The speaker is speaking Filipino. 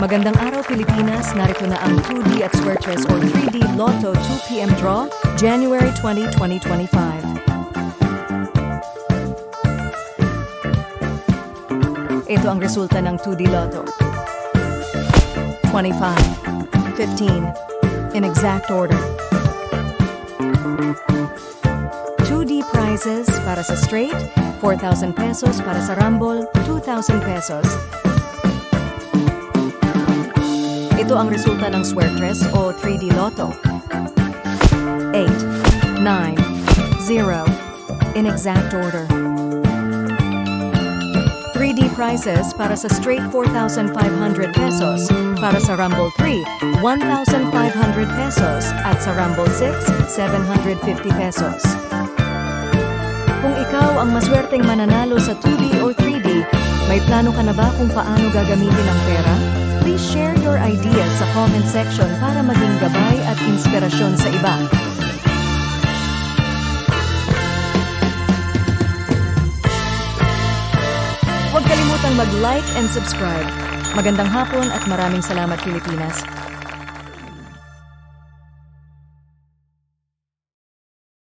Magandang araw Pilipinas, narito na ang 2D at Square or 3D Lotto 2 PM draw, January 20, 2025. Ito ang resulta ng 2D Lotto. 25, 15, in exact order. 2D prizes para sa straight, 4,000 pesos para sa rumble, 2,000 pesos. Ito ang resulta ng Square o 3D Lotto. 8, 9, 0, in exact order. 3D prizes para sa straight 4,500 pesos, para sa Rumble 3, 1,500 pesos, at sa Rumble 6, 750 pesos. Kung ikaw ang maswerteng mananalo sa 2D o 3D, may plano ka na ba kung paano gagamitin ang pera? Please share your ideas sa comment section para maging gabay at inspirasyon sa iba. Huwag kalimutang mag-like and subscribe. Magandang hapon at maraming salamat Pilipinas.